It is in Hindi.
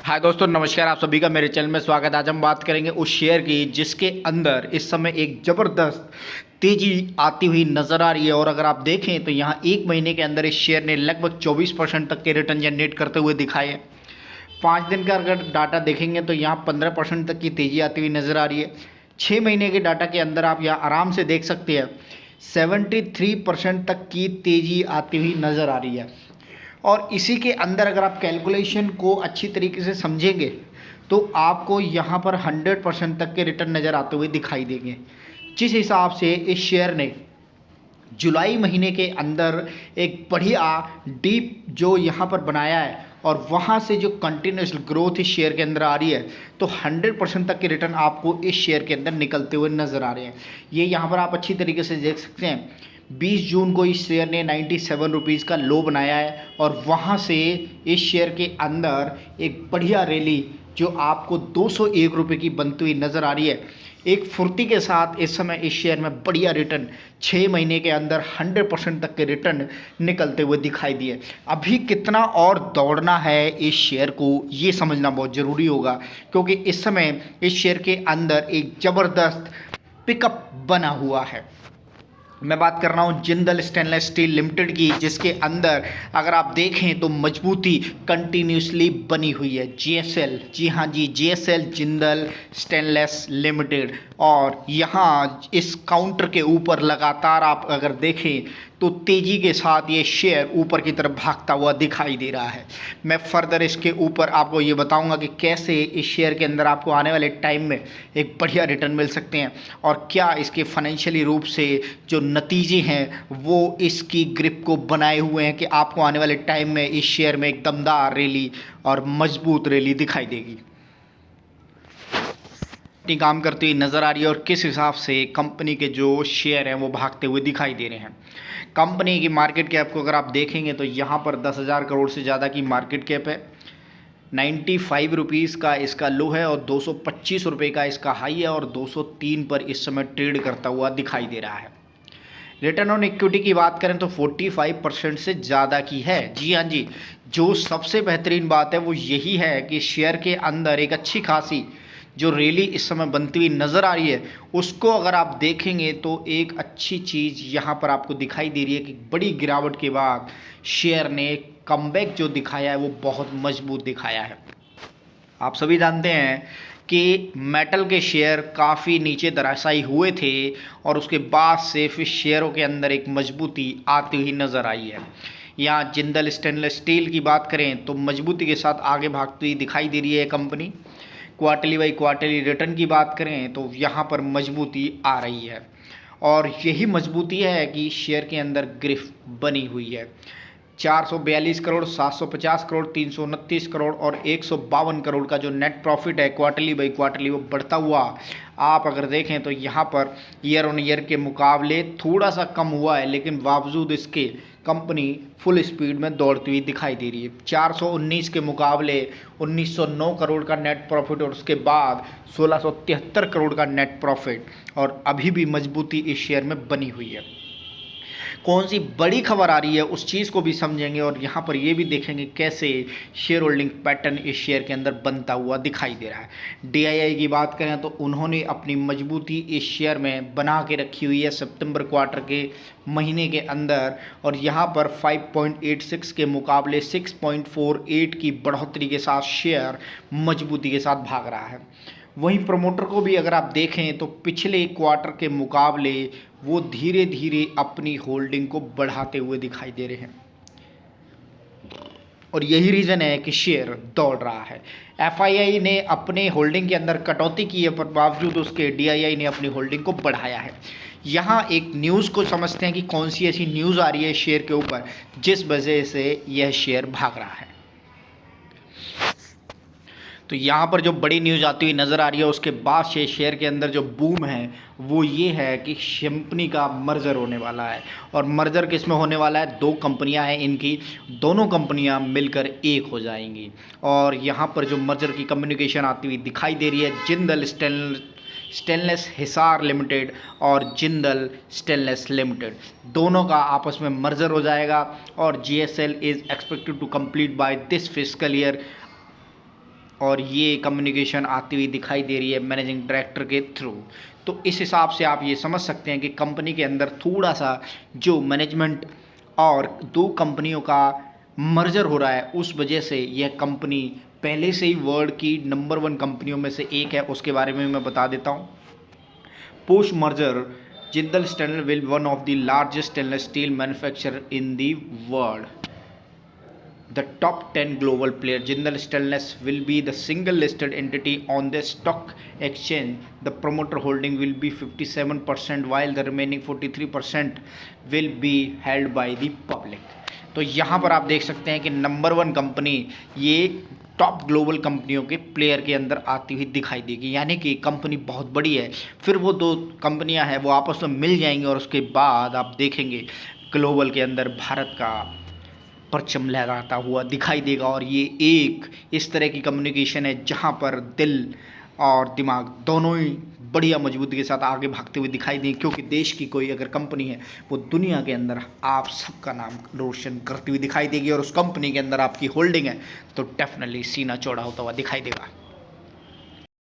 हाय दोस्तों, नमस्कार। आप सभी का मेरे चैनल में स्वागत है। आज हम बात करेंगे उस शेयर की जिसके अंदर इस समय एक ज़बरदस्त तेज़ी आती हुई नज़र आ रही है। और अगर आप देखें तो यहाँ एक महीने के अंदर इस शेयर ने लगभग 24% तक के रिटर्न जनरेट करते हुए दिखाए हैं। 5 दिन का अगर डाटा देखेंगे तो यहाँ 15% तक की तेज़ी आती हुई नज़र आ रही है। 6 महीने के डाटा के अंदर आप यहाँ आराम से देख सकते हैं 73% तक की तेज़ी आती हुई नज़र आ रही है। और इसी के अंदर अगर आप कैलकुलेशन को अच्छी तरीके से समझेंगे तो आपको यहाँ पर 100% तक के रिटर्न नज़र आते हुए दिखाई देंगे। जिस हिसाब से इस शेयर ने जुलाई महीने के अंदर एक बढ़िया डीप जो यहाँ पर बनाया है और वहाँ से जो कंटिन्यूस ग्रोथ इस शेयर के अंदर आ रही है, तो 100% तक के रिटर्न आपको इस शेयर के अंदर निकलते हुए नज़र आ रहे हैं। ये यहाँ पर आप अच्छी तरीके से देख सकते हैं 20 जून को इस शेयर ने 97 रुपीज़ का लो बनाया है और वहाँ से इस शेयर के अंदर एक बढ़िया रैली जो आपको 201 रुपये की बनती हुई नज़र आ रही है। एक फुर्ती के साथ इस समय इस शेयर में बढ़िया रिटर्न 6 महीने के अंदर 100% तक के रिटर्न निकलते हुए दिखाई दिए। अभी कितना और दौड़ना है इस शेयर को, ये समझना बहुत ज़रूरी होगा, क्योंकि इस समय इस शेयर के अंदर एक ज़बरदस्त पिकअप बना हुआ है। मैं बात कर रहा हूँ जिंदल स्टेनलेस स्टील लिमिटेड की, जिसके अंदर अगर आप देखें तो मजबूती कंटिन्यूसली बनी हुई है। जीएसएल, जी हाँ जी, जीएसएल जिंदल स्टेनलेस लिमिटेड। और यहाँ इस काउंटर के ऊपर लगातार आप अगर देखें तो तेज़ी के साथ ये शेयर ऊपर की तरफ भागता हुआ दिखाई दे रहा है। मैं फर्दर इसके ऊपर आपको ये बताऊंगा कि कैसे इस शेयर के अंदर आपको आने वाले टाइम में एक बढ़िया रिटर्न मिल सकते हैं और क्या इसके फाइनेंशियली रूप से जो नतीजे हैं वो इसकी ग्रिप को बनाए हुए हैं कि आपको आने वाले टाइम में इस शेयर में एक दमदार रैली और मजबूत रैली दिखाई देगी। काम करती हुई नज़र आ रही है और किस हिसाब से कंपनी के जो शेयर हैं वो भागते हुए दिखाई दे रहे हैं। कंपनी की मार्केट कैप को अगर आप देखेंगे तो यहाँ पर 10,000 करोड़ से ज़्यादा की मार्केट कैप है। 95 रुपीज़ का इसका लो है और 225 रुपये का इसका हाई है और 203 पर इस समय ट्रेड करता हुआ दिखाई दे रहा है। रिटर्न ऑन इक्विटी की बात करें तो 45% से ज़्यादा की है। जी हाँ जी, जो सबसे बेहतरीन बात है वो यही है कि शेयर के अंदर एक अच्छी खासी जो रैली इस समय बनती हुई नज़र आ रही है, उसको अगर आप देखेंगे तो एक अच्छी चीज़ यहाँ पर आपको दिखाई दे रही है कि बड़ी गिरावट के बाद शेयर ने कमबैक जो दिखाया है वो बहुत मजबूत दिखाया है। आप सभी जानते हैं कि मेटल के शेयर काफ़ी नीचे धराशायी हुए थे और उसके बाद से फिर शेयरों के अंदर एक मजबूती आती हुई नज़र आई है। यहाँ जिंदल स्टेनलेस स्टील की बात करें तो मजबूती के साथ आगे भागती हुई दिखाई दे रही है company. Quarterly by quarterly return की बात करें तो यहाँ पर मजबूती आ रही है और यही मजबूती है कि शेयर के अंदर ग्रिफ बनी हुई है। 442 करोड़, 750 करोड़, 329 करोड़ और 152 करोड़ का जो नेट प्रॉफिट है क्वार्टरली बाई क्वार्टरली वो बढ़ता हुआ आप अगर देखें तो यहाँ पर ईयर ऑन ईयर के मुकाबले थोड़ा सा कम हुआ है, लेकिन बावजूद इसके कंपनी फुल स्पीड में दौड़ती हुई दिखाई दे रही है। 419 के मुकाबले 1909 करोड़ का नेट प्रॉफिट और उसके बाद 1673 करोड़ का नेट प्रॉफिट और अभी भी मजबूती इस शेयर में बनी हुई है। कौन सी बड़ी खबर आ रही है उस चीज़ को भी समझेंगे और यहाँ पर ये भी देखेंगे कैसे शेयर होल्डिंग पैटर्न इस शेयर के अंदर बनता हुआ दिखाई दे रहा है। डीआईआई की बात करें तो उन्होंने अपनी मजबूती इस शेयर में बना के रखी हुई है सितंबर क्वार्टर के महीने के अंदर और यहाँ पर 5.86 के मुकाबले 6.48 की बढ़ोतरी के साथ शेयर मजबूती के साथ भाग रहा है। वहीं प्रमोटर को भी अगर आप देखें तो पिछले क्वार्टर के मुकाबले वो धीरे धीरे अपनी होल्डिंग को बढ़ाते हुए दिखाई दे रहे हैं और यही रीज़न है कि शेयर दौड़ रहा है। एफआईआई ने अपने होल्डिंग के अंदर कटौती की है, पर बावजूद उसके डीआईआई ने अपनी होल्डिंग को बढ़ाया है। यहाँ एक न्यूज़ को समझते हैं कि कौन सी ऐसी न्यूज़ आ रही है शेयर के ऊपर जिस वजह से यह शेयर भाग रहा है। तो यहाँ पर जो बड़ी न्यूज़ आती हुई नज़र आ रही है उसके बाद से शेयर के अंदर जो बूम है वो ये है कि कंपनी का मर्जर होने वाला है। और मर्जर किस में होने वाला है? 2 कंपनियां हैं इनकी, दोनों कंपनियां मिलकर एक हो जाएंगी और यहाँ पर जो मर्जर की कम्युनिकेशन आती हुई दिखाई दे रही है जिंदल स्टेनलेस हिसार लिमिटेड और जिंदल स्टेनलेस लिमिटेड दोनों का आपस में मर्जर हो जाएगा और GSL is expected to complete by this fiscal year और ये कम्युनिकेशन आती हुई दिखाई दे रही है मैनेजिंग डायरेक्टर के थ्रू। तो इस हिसाब से आप ये समझ सकते हैं कि कंपनी के अंदर थोड़ा सा जो मैनेजमेंट और दो कंपनियों का मर्जर हो रहा है, उस वजह से यह कंपनी पहले से ही वर्ल्ड की नंबर 1 कंपनियों में से एक है। उसके बारे में मैं बता देता हूँ। Post merger Jindal stainless will one of the largest stainless steel manufacturer in the world. The top 10 global player, Jindal Stainless, will be the single listed entity on the stock exchange. The promoter holding will be 57%, while the remaining 43% will be held by the public. तो यहाँ पर आप देख सकते हैं कि नंबर 1 कंपनी ये टॉप ग्लोबल कंपनियों के प्लेयर के अंदर आती हुई दिखाई देगी, यानी कि कंपनी बहुत बड़ी है। फिर वो दो कंपनियां हैं वो आपस में मिल जाएंगी और उसके बाद आप देखेंगे ग्लोबल के अंदर भारत का परचम लहराता हुआ दिखाई देगा। और ये एक इस तरह की कम्युनिकेशन है जहाँ पर दिल और दिमाग दोनों ही बढ़िया मजबूती के साथ आगे भागते हुए दिखाई दें, क्योंकि देश की कोई अगर कंपनी है वो दुनिया के अंदर आप सबका नाम रोशन करती हुई दिखाई देगी, और उस कंपनी के अंदर आपकी होल्डिंग है तो डेफिनेटली सीना चौड़ा होता हुआ दिखाई देगा।